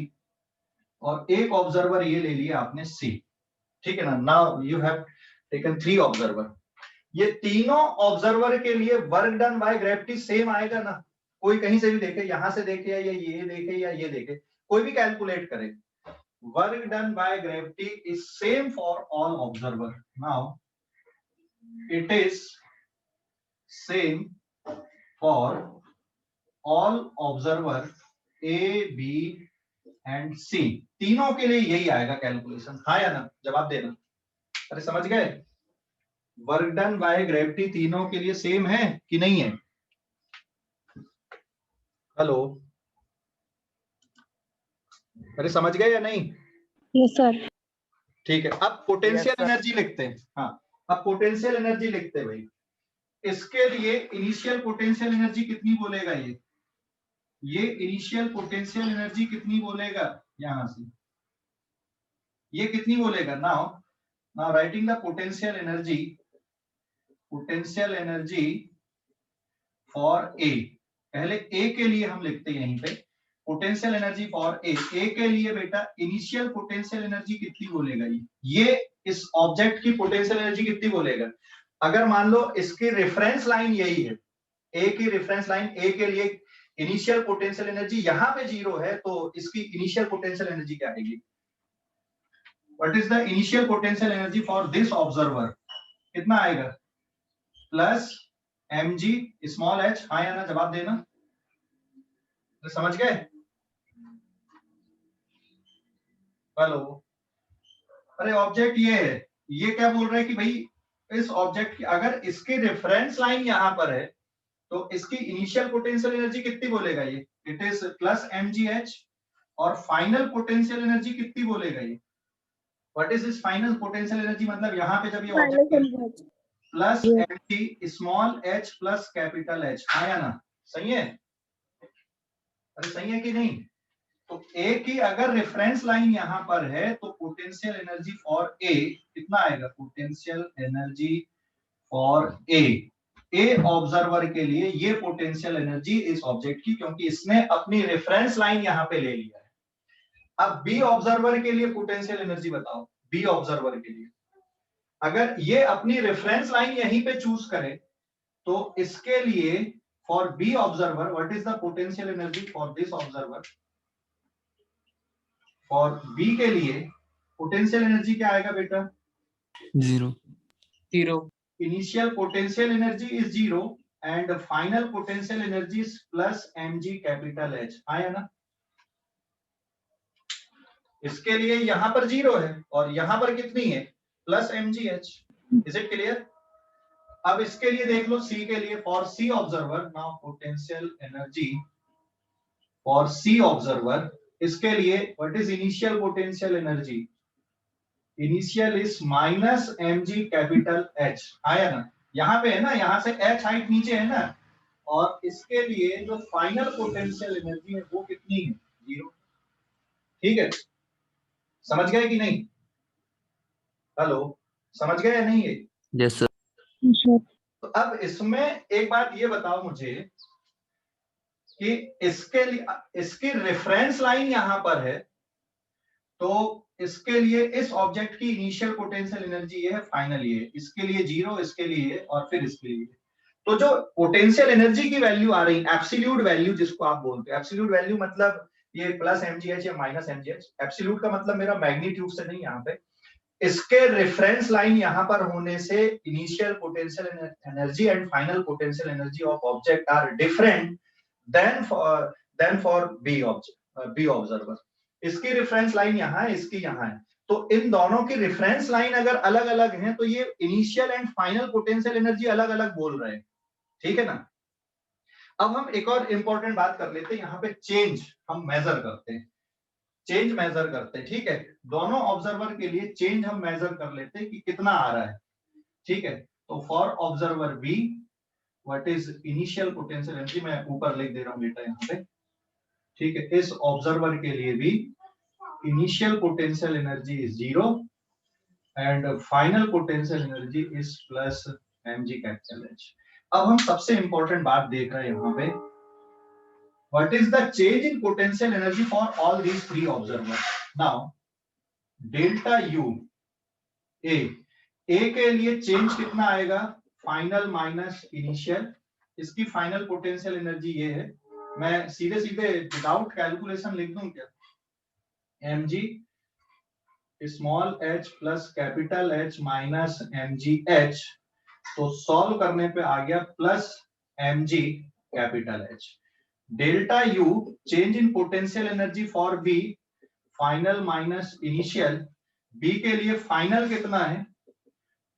और एक ऑब्जर्वर ये ले लिया आपने C, ठीक है ना। Now you have taken 3 observer, ये तीनों ऑब्जर्वर के लिए work done by gravity same आएगा ना, कोई कहीं से भी देखे, यहां से देखे या ये देखे या ये देखे, कोई भी कैलकुलेट करे, work done by gravity is same for all observer. Now it is same for all observer A, B and C. तीनों के लिए यही आएगा कैलकुलेशन, हाँ या ना? जवाब देना। अरे समझ गए? वर्क डन बाय ग्रेविटी तीनों के लिए सेम है कि नहीं है? हेलो, अरे समझ गए या नहीं? Yes sir. ठीक है, अब पोटेंशियल एनर्जी लिखते हैं। हाँ, अब पोटेंशियल एनर्जी लिखते हैं भाई। इसके लिए इनिशियल पोटेंशियल एनर्जी कितनी बोलेगा ये इनिशियल पोटेंशियल एनर्जी कितनी बोलेगा यहां से, ये कितनी बोलेगा? Now writing the potential energy for a. पहले ए के लिए हम लिखते हैं यहीं पे पोटेंशियल एनर्जी फॉर ए के लिए बेटा इनिशियल पोटेंशियल एनर्जी कितनी बोलेगा ये इस ऑब्जेक्ट की पोटेंशियल एनर्जी कितनी बोलेगा? अगर मान लो इसकी रेफरेंस लाइन यही है, ए की रेफरेंस लाइन, ए के लिए इनिशियल पोटेंशियल एनर्जी यहां पे 0 है, तो इसकी इनिशियल पोटेंशियल एनर्जी क्या आएगी? What is the initial potential energy for this observer? कितना आएगा? Plus mg small h। हाँ या ना? जवाब देना। तो समझ गए? हेलो, अरे ऑब्जेक्ट ये है, ये क्या बोल रहा है कि भाई इस ऑब्जेक्ट की अगर इसकी रेफरेंस लाइन यहां पर है तो इसकी इनिशियल पोटेंशियल एनर्जी कितनी बोलेगा ये? It is plus mgh। और फाइनल पोटेंशियल एनर्जी कितनी बोलेगा ये? What is this final potential energy? मतलब यहाँ पे जब ये object plus mg small h plus capital H। हाँ या ना? सही है? अरे सही है कि नहीं? तो ए की अगर रेफरेंस लाइन यहां पर है तो पोटेंशियल एनर्जी फॉर ए कितना आएगा? Potential energy for a observer के लिए ये पोटेंशियल एनर्जी इस ऑब्जेक्ट की, क्योंकि इसने अपनी रेफरेंस लाइन यहां पे ले लिया है। अब बी ऑब्जर्वर के लिए पोटेंशियल एनर्जी बताओ। बी ऑब्जर्वर के लिए अगर ये अपनी रेफरेंस लाइन यहीं पे चूज करे तो इसके लिए for B observer what is the potential energy for this observer? For B के लिए पोटेंशियल एनर्जी क्या आएगा बेटा? 0 initial potential energy is 0 and final potential energy is plus mg capital H। हाँ या ना? इसके लिए यहां पर 0 है और यहां पर कितनी है? Plus mgh। Is it clear? अब इसके लिए देख लो सी के लिए, for C observer now potential energy for C observer, इसके लिए what is initial potential energy? Initial is minus mg capital H। हाँ या ना? यहाँ पे है ना, यहाँ से h हाइट नीचे है ना, और इसके लिए जो फाइनल पोटेंशियल एनर्जी है वो कितनी है? 0। ठीक है, समझ गए कि नहीं? हेलो, समझ गए या नहीं ये? Yes sir. तो अब इसमें एक बात ये बताओ मुझे कि इसके लिए इसकी रेफरेंस लाइन यहां पर है, तो इसके लिए इस ऑब्जेक्ट की इनिशियल पोटेंशियल एनर्जी ये है, फाइनल ये है, इसके लिए 0, इसके लिए और फिर इसके लिए। तो जो पोटेंशियल एनर्जी की वैल्यू आ रही है, एब्सोल्यूट वैल्यू जिसको आप बोलते हो, एब्सोल्यूट वैल्यू मतलब ये प्लस mgh या माइनस mgh, एब्सोल्यूट का मतलब मेरा मैग्नीट्यूड से नहीं, यहाँ पे इसके रेफरेंस लाइन यहां पर होने से initial potential energy and final potential energy of object are different then for B observer. इसकी रेफरेंस लाइन यहां है, इसकी यहां है, तो इन दोनों की रेफरेंस लाइन अगर अलग अलग है तो ये initial and final potential energy अलग अलग बोल रहे हैं। ठीक है ना? अब हम एक और इंपॉर्टेंट बात कर लेते हैं, यहाँ पे चेंज हम मेजर करते हैं, चेंज मेजर करते हैं। ठीक है, दोनों ऑब्जर्वर के लिए चेंज हम मेजर कर लेते हैं कि कितना आ रहा है। ठीक है, तो for observer be what is initial potential energy, मैं ऊपर लिख दे रहा हूं बेटा यहाँ पे। ठीक है, इस ऑब्जर्वर के लिए भी initial potential energy is 0 and final potential energy is plus mg capital H। अब हम सबसे इंपॉर्टेंट बात देख रहे हैं यहाँ पे, what is the change in potential energy for all these three observers? Now delta u a के लिए चेंज कितना आएगा? Final minus initial. इसकी फाइनल पोटेंशियल एनर्जी ये है, मैं सीधे सीधे विदाउट कैलकुलेशन लिख दूं क्या? mg small h plus capital H minus mgh, तो सॉल्व करने पे आ गया plus mg capital H। Delta U change in potential energy for B final minus initial. B के लिए फाइनल कितना है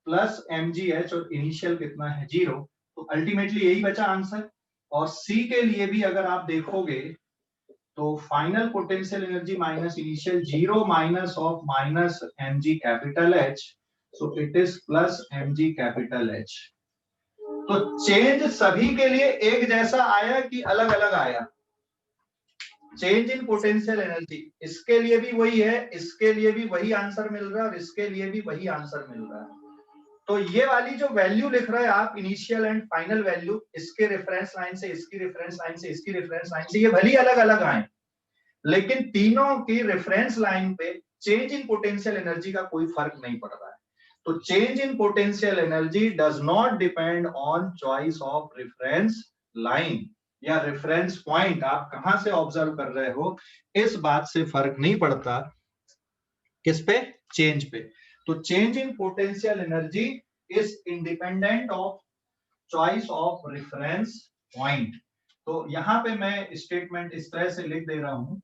प्लस mgh और इनिशियल कितना है 0, तो अल्टीमेटली यही बचा आंसर। और C के लिए भी अगर आप देखोगे तो final potential energy minus initial 0 minus of minus mg capital H, so it is plus mg capital H। तो चेंज सभी के लिए एक जैसा आया कि अलग अलग आया? चेंज इन पोटेंशियल एनर्जी इसके लिए भी वही है, इसके लिए भी वही आंसर मिल रहा है और इसके लिए भी वही आंसर मिल रहा है। तो ये वाली जो वैल्यू लिख रहे हैं आप इनिशियल एंड फाइनल वैल्यू, इसके रेफरेंस लाइन से, इसकी रेफरेंस लाइन से, इसकी रेफरेंस लाइन से, ये भली अलग अलग आए लेकिन तीनों की रेफरेंस लाइन पे चेंज इन पोटेंशियल एनर्जी का कोई फर्क नहीं पड़ रहा है। तो change in potential energy does not depend on choice of reference line या रेफरेंस पॉइंट, आप कहां से ऑब्जर्व कर रहे हो इस बात से फर्क नहीं पड़ता। किस पे? चेंज पे। तो change in potential energy is independent of choice of reference point. तो यहां पे मैं स्टेटमेंट इस तरह से लिख दे रहा हूं,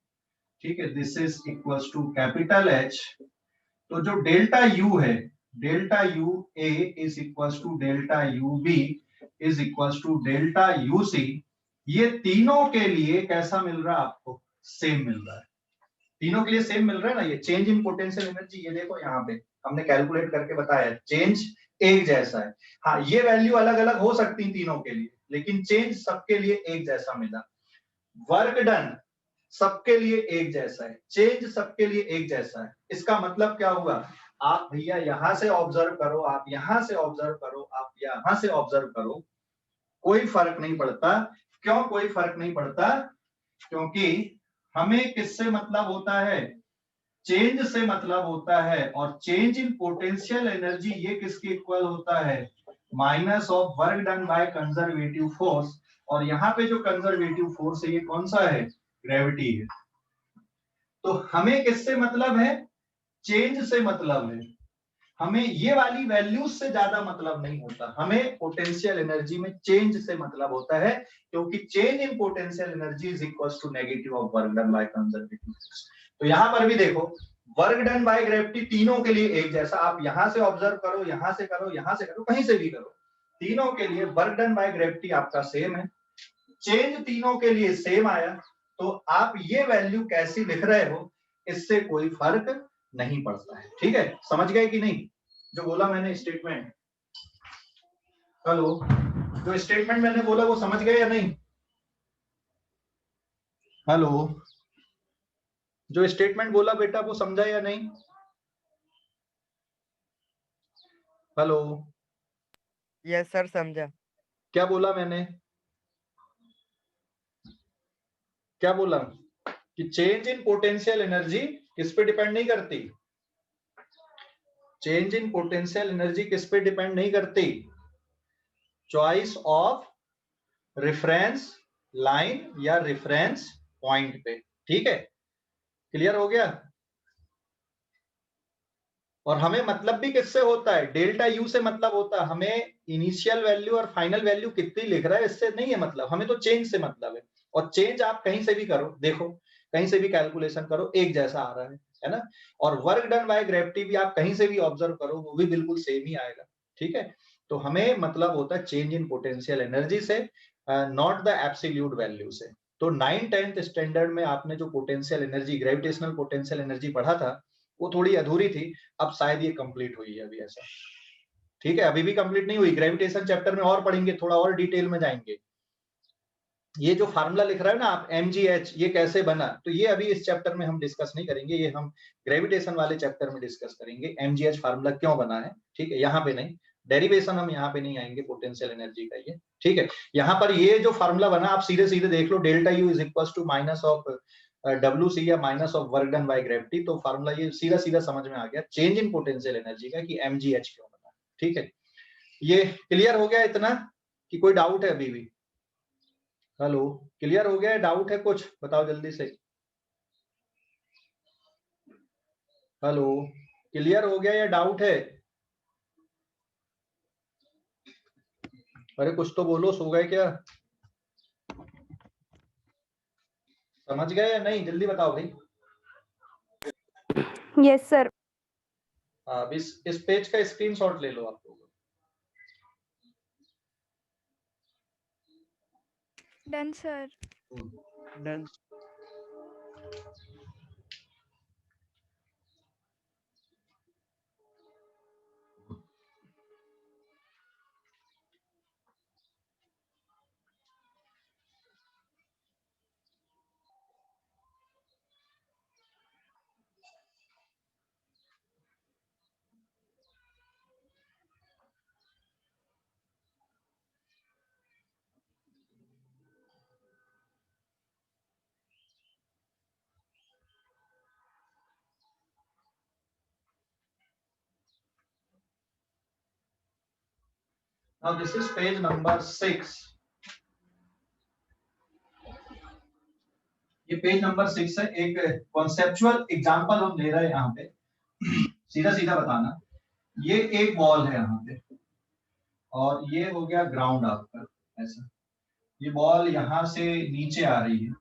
ठीक है, this is equals to capital H। तो जो डेल्टा U है, delta UA is equals to delta UB is equals to delta UC, ये तीनों के लिए कैसा मिल रहा है आपको? सेम मिल रहा है। तीनों के लिए सेम मिल रहा है ना। ये चेंज इन पोटेंशियल एनर्जी, ये देखो यहाँ पे हमने कैलकुलेट करके बताया, चेंज एक जैसा है। हाँ, ये वैल्यू अलग अलग हो सकती है तीनों के लिए, लेकिन चेंज सबके लिए एक जैसा मिला। वर्क डन सबके लिए एक जैसा है, चेंज सबके लिए एक जैसा है। इसका मतलब क्या हुआ? आप भैया यहां से ऑब्जर्व करो, आप यहां से ऑब्जर्व करो, आप यहां से ऑब्जर्व करो, कोई फर्क नहीं पड़ता। क्यों कोई फर्क नहीं पड़ता? क्योंकि हमें किससे मतलब होता है? चेंज से मतलब होता है। और चेंज इन पोटेंशियल एनर्जी ये किसके इक्वल होता है? Minus of work done by conservative force. और यहाँ पे जो कंजर्वेटिव फोर्स है ये कौन सा है? ग्रेविटी है। तो हमें किससे मतलब है? चेंज से मतलब है। हमें ये वाली वैल्यूज से ज्यादा मतलब नहीं होता, हमें पोटेंशियल एनर्जी में चेंज से मतलब होता है, क्योंकि change in potential energy is equals to negative of work done by conservative force. तो यहां पर भी देखो, वर्क डन बाय ग्रेविटी तीनों के लिए एक जैसा। आप यहां से ऑब्जर्व करो, यहां से करो, यहां से करो, कहीं से भी करो, तीनों के लिए वर्क डन बाय ग्रेविटी आपका सेम है, चेंज तीनों के लिए सेम आया। तो आप ये वैल्यू कैसी लिख रहे हो इससे कोई फर्क नहीं पड़ता है। ठीक है, समझ गए कि नहीं जो बोला मैंने स्टेटमेंट? हेलो, जो स्टेटमेंट मैंने बोला वो समझ गए या नहीं? हेलो, जो स्टेटमेंट बोला बेटा वो समझा या नहीं? हेलो, यस सर, समझा। क्या बोला मैंने? क्या बोला कि चेंज इन पोटेंशियल एनर्जी किस पे डिपेंड नहीं करती? चेंज इन पोटेंशियल एनर्जी किस पे डिपेंड नहीं करती? चॉइस ऑफ रेफरेंस लाइन या रेफरेंस पॉइंट पे। ठीक है, क्लियर हो गया? और हमें मतलब भी किससे होता है? डेल्टा यू से मतलब होता है। हमें इनिशियल वैल्यू और फाइनल वैल्यू कितनी लिख रहा है इससे नहीं है मतलब, हमें तो चेंज से मतलब है। और चेंज आप कहीं से भी करो, देखो कहीं से भी कैलकुलेशन करो एक जैसा आ रहा है ना। और वर्क डन बाय ग्रेविटी भी आप कहीं से भी ऑब्जर्व करो वो भी बिल्कुल सेम ही आएगा। ठीक है, तो हमें मतलब होता है चेंज इन पोटेंशियल एनर्जी से, नॉट द एब्सोल्यूट वैल्यू से। तो 9th-10th स्टैंडर्ड में आपने जो potential energy, gravitational potential energy पढ़ा था वो थोड़ी अधूरी थी, अब शायद ये कंप्लीट हुई है अभी ऐसा। ठीक है, अभी भी कंप्लीट नहीं हुई, ग्रेविटेशन चैप्टर में और पढ़ेंगे, थोड़ा और डिटेल में जाएंगे। ये जो फार्मूला लिख रहा है ना आप mgh, ये कैसे बना, तो ये अभी इस चैप्टर में हम डिस्कस नहीं करेंगे, ये हम ग्रेविटेशन वाले चैप्टर में डिस्कस करेंगे mgh फार्मूला क्यों बना है। ठीक है, यहाँ पे नहीं, डेरिवेशन हम यहाँ पे नहीं आएंगे पोटेंशियल एनर्जी का ये। ठीक है, यहाँ पर ये जो फार्मूला बना आप सीधे सीधे देख लो, delta U is equal to minus of WC या minus of work done by gravity. तो फार्मूला ये सीधा सीधा समझ में आ गया चेंज इन पोटेंशियल एनर्जी का कि mgh क्यों बना। ठीक है, ये क्लियर हो गया इतना कि कोई डाउट है अभी भी? हेलो, क्लियर हो गया? डाउट है कुछ बताओ जल्दी से। हेलो, क्लियर हो गया या डाउट है? अरे कुछ तो बोलो, सो गए क्या? समझ गए या नहीं? जल्दी बताओ भाई। Yes sir. अब इस पेज का स्क्रीनशॉट ले लो आप लोग। Done sir. Done. Now this is page number 6. ये पेज नंबर 6 है। एक कॉन्सेप्चुअल एग्जांपल हम ले रहे हैं यहाँ पे। सीधा सीधा बताना, ये एक बॉल है यहाँ पे और ये हो गया ग्राउंड आपका। ऐसा ये बॉल यहाँ से नीचे आ रही है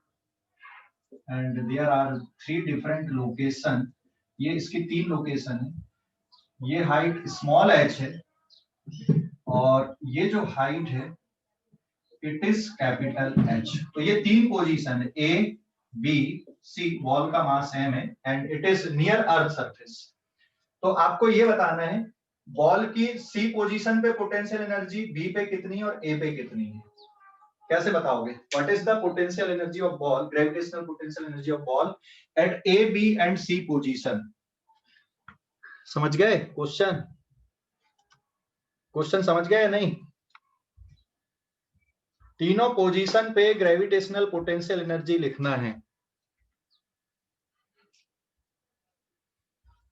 and there are 3 different location. ये इसकी 3 लोकेशन है। ये हाइट स्मॉल h है और ये जो हाइट है इट इज कैपिटल H। तो ये 3 पोजीशन है, A, B, C। बॉल का मास m है and it is near earth surface. तो आपको ये बताना है बॉल की C पोजीशन पे पोटेंशियल एनर्जी B पे कितनी और A पे कितनी है। कैसे बताओगे? What is the potential energy of ball, gravitational potential energy of ball at A, B and C position? समझ गए क्वेश्चन? क्वेश्चन समझ गए या नहीं? तीनों पोजीशन पे ग्रेविटेशनल पोटेंशियल एनर्जी लिखना है।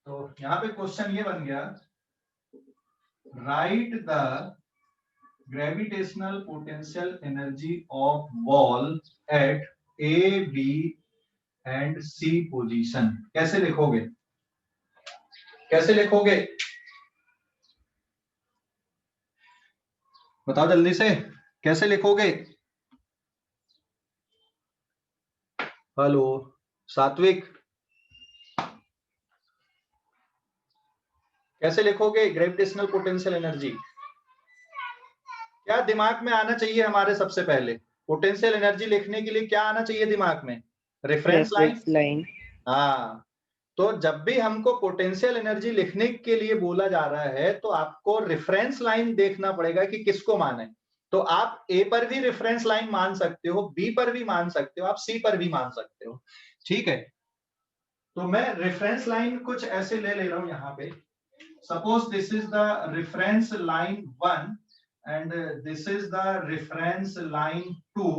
तो यहां पे क्वेश्चन ये बन गया, write the gravitational potential energy of ball at A, B and C position. कैसे लिखोगे? कैसे लिखोगे? बताओ जल्दी से, कैसे लिखोगे? हेलो सात्विक, कैसे लिखोगे ग्रेविटेशनल पोटेंशियल एनर्जी? क्या दिमाग में आना चाहिए हमारे? सबसे पहले पोटेंशियल एनर्जी लिखने के लिए क्या आना चाहिए दिमाग में? Reference line. हाँ, तो जब भी हमको पोटेंशियल एनर्जी लिखने के लिए बोला जा रहा है तो आपको रेफरेंस लाइन देखना पड़ेगा कि किसको माने। तो आप A पर भी रेफरेंस लाइन मान सकते हो, B पर भी मान सकते हो, आप C पर भी मान सकते हो। ठीक है, तो मैं रेफरेंस लाइन कुछ ऐसे ले रहा हूं यहाँ पे। Suppose this is the reference line 1 and this is the reference line 2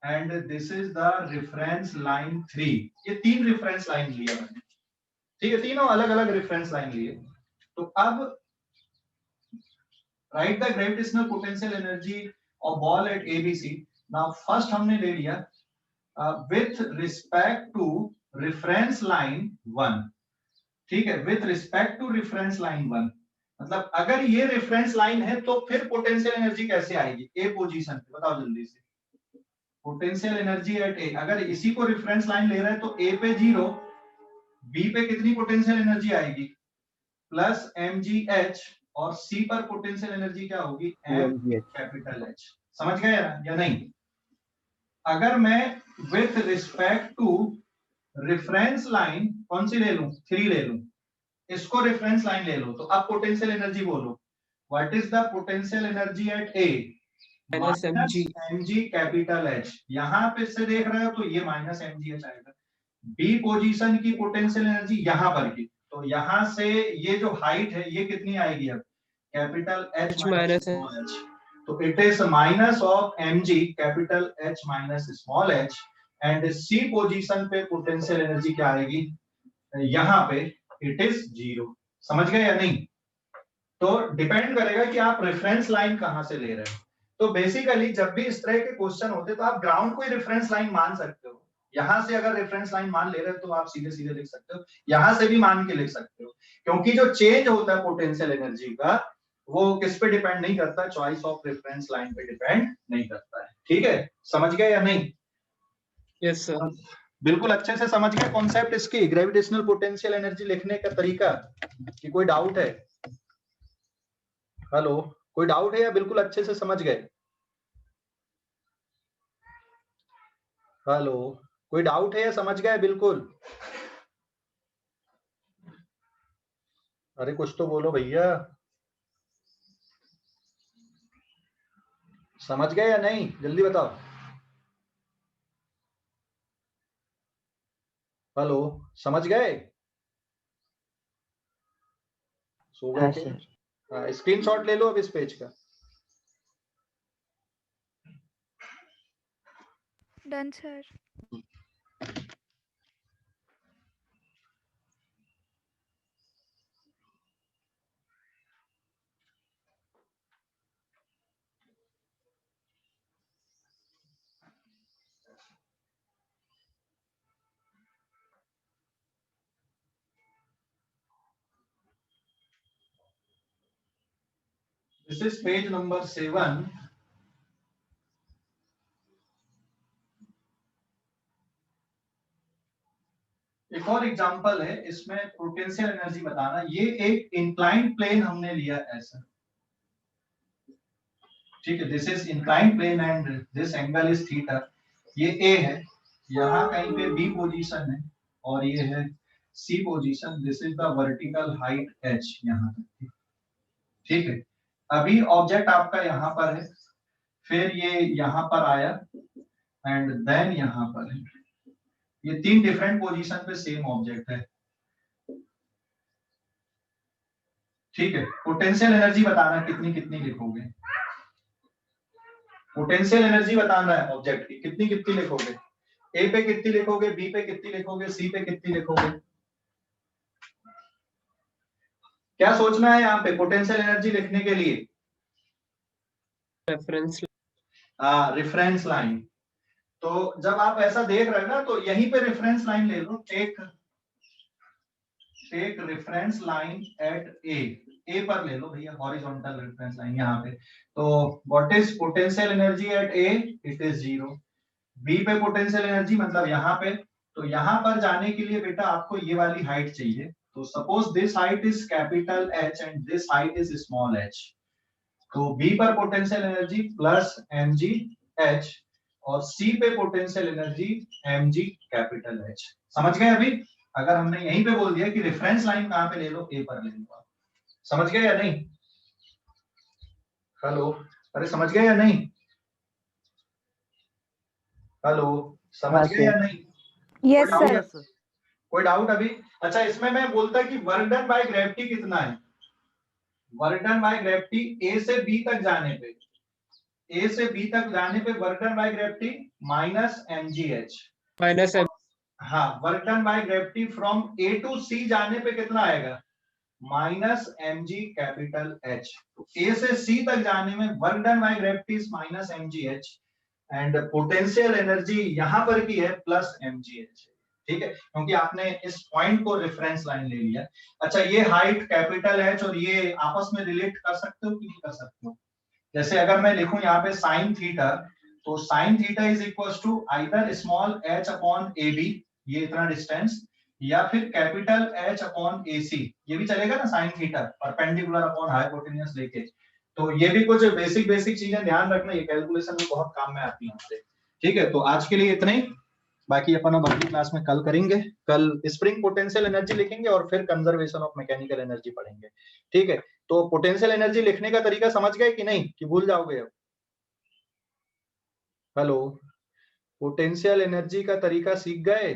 and this is the reference line 3। ये 3 रेफरेंस लाइन लिया मैंने। ठीक है, तीनों अलग अलग रेफरेंस लाइन लिए। तो अब write the gravitational potential energy of ball at ABC। Now first हमने ले लिया with respect to reference line 1। ठीक है, with respect to reference line 1 मतलब अगर ये रेफरेंस लाइन है तो फिर पोटेंशियल एनर्जी कैसे आएगी? A पोजीशन पे बताओ जल्दी से। पोटेंशियल एनर्जी एट A, अगर इसी को रेफरेंस लाइन ले रहे हैं तो A पे 0, B पे कितनी पोटेंशियल एनर्जी आएगी? प्लस mgh और C पर पोटेंशियल एनर्जी क्या होगी? m capital H। समझ गए या नहीं? अगर मैं with respect to reference line कौन सी ले लूं? 3 ले लूं, इसको रेफरेंस लाइन ले लो। तो अब पोटेंशियल एनर्जी बोलो, what is the potential energy eight A? Minus mg capital H। यहां पे से देख रहे हो तो ये माइनस mgh आएगा। B पोजीशन की पोटेंशियल एनर्जी यहां पर की, तो यहां से ये जो हाइट है ये कितनी आएगी? अब capital H minus small h। तो it is minus of mg capital H minus small h and C position पे पोटेंशियल एनर्जी क्या आएगी? यहां पे इट इज 0। समझ गए या नहीं? तो डिपेंड करेगा कि आप रेफरेंस लाइन कहां से ले रहे हो। तो बेसिकली जब भी इस तरह के क्वेश्चन होते तो आप ग्राउंड को ही रेफरेंस लाइन मान सकते हो। यहां से अगर रेफरेंस लाइन मान ले रहे हो तो आप सीधे सीधे लिख सकते हो, यहां से भी मान के लिख सकते हो, क्योंकि जो चेंज होता है पोटेंशियल एनर्जी का वो किस पे डिपेंड नहीं करता, चॉइस ऑफ रेफरेंस लाइन पे डिपेंड नहीं करता है। ठीक है, समझ गए या नहीं? Yes sir. बिल्कुल अच्छे से समझ गए कॉन्सेप्ट इसकी, ग्रेविटेशनल पोटेंशियल एनर्जी लिखने का तरीका, कि कोई डाउट है? हेलो, कोई डाउट है या बिल्कुल अच्छे से समझ गए? हेलो, कोई डाउट है या समझ गए बिल्कुल? अरे कुछ तो बोलो भैया, समझ गए या नहीं, जल्दी बताओ। हेलो, समझ गए? सो गए हाँ क्या? सर। हाँ, स्क्रीनशॉट ले लो अब इस पेज का। Done sir. This is page number 7. एक और एग्जांपल है, इसमें पोटेंशियल एनर्जी बताना। ये एक इंक्लाइंड प्लेन हमने लिया ऐसा, ठीक है, this is inclined plane and this angle is theta. ये ए है, यहाँ कहीं पे बी पोजीशन है और ये है C position. This is the vertical height H यहाँ तक, ठीक है। अभी ऑब्जेक्ट आपका यहाँ पर है, फिर ये यहाँ पर आया एंड देन यहाँ पर है। ये 3 डिफरेंट पोजीशन पे सेम ऑब्जेक्ट है, ठीक है। पोटेंशियल एनर्जी बताना कितनी कितनी लिखोगे, पोटेंशियल एनर्जी बताना है ऑब्जेक्ट की, कितनी कितनी लिखोगे? ए पे कितनी लिखोगे, बी पे कितनी लिखोगे, सी पे कितनी लिखोगे? क्या सोचना है यहाँ पे पोटेंशियल एनर्जी लिखने के लिए? रेफरेंस। Reference line. तो जब आप ऐसा देख रहे हो ना, तो यहीं पे रेफरेंस लाइन ले लो। टेक रेफरेंस लाइन एट ए पर ले लो भैया, हॉरिजॉन्टल रेफरेंस लाइन यहाँ पे। तो what is potential energy at A? It is 0। B पे पोटेंशियल एनर्जी मतलब यहाँ पे, तो यहाँ पर जाने के लिए बेटा आपको ये वाली हाइट चाहिए। तो suppose this height is capital H and this height is small H. तो बी पर potential energy plus M G H और सी पे potential energy M G capital H. समझ गए? अभी अगर हमने यहीं पे बोल दिया कि रेफरेंस लाइन कहाँ पे ले लो, ए पर ले लो। समझ गए या नहीं? हेलो, अरे समझ गए या नहीं? हेलो, समझ गए या नहीं? यस कोई सर। डाउट? कोई डाउट अभी? अच्छा, इसमें मैं बोलता कि वर्क डन बाय ग्रेविटी कितना है? वर्क डन बाय ग्रेविटी ए से बी तक जाने पे, ए से बी तक जाने पे work done by gravity minus M G H. Minus M. हाँ, work done by gravity from A to C जाने पे कितना आएगा? Minus M G capital H. A से सी तक जाने में work done by gravity is minus M G H and potential energy यहाँ पर की है प्लस एम जी एच, ठीक है, क्योंकि आपने इस पॉइंट को रेफरेंस लाइन ले लिया। अच्छा, ये हाइट कैपिटल एच और ये आपस में रिलेट कर सकते हो कि नहीं कर सकते हो? जैसे अगर मैं लिखूं यहाँ पे साइन थीटा, तो sine theta is equal to either small H upon A B, ये इतना डिस्टेंस, या फिर capital H upon A C, ये भी चलेगा ना sine theta, perpendicular upon hypotenuse लेके। तो ये भी कुछ बेसिक चीजें ध्यान रखना, ये कैलकुलेशन में बहुत काम में आती है हमसे। ठीक है, तो आज के लिए इतना ही, बाकी अपन अब अगली क्लास में कल करेंगे। कल स्प्रिंग पोटेंशियल एनर्जी लिखेंगे और फिर कंजर्वेशन ऑफ मैकेनिकल एनर्जी पढ़ेंगे। ठीक है, तो पोटेंशियल एनर्जी लिखने का तरीका समझ गए कि नहीं, कि भूल जाओगे अब? हेलो, पोटेंशियल एनर्जी का तरीका सीख गए?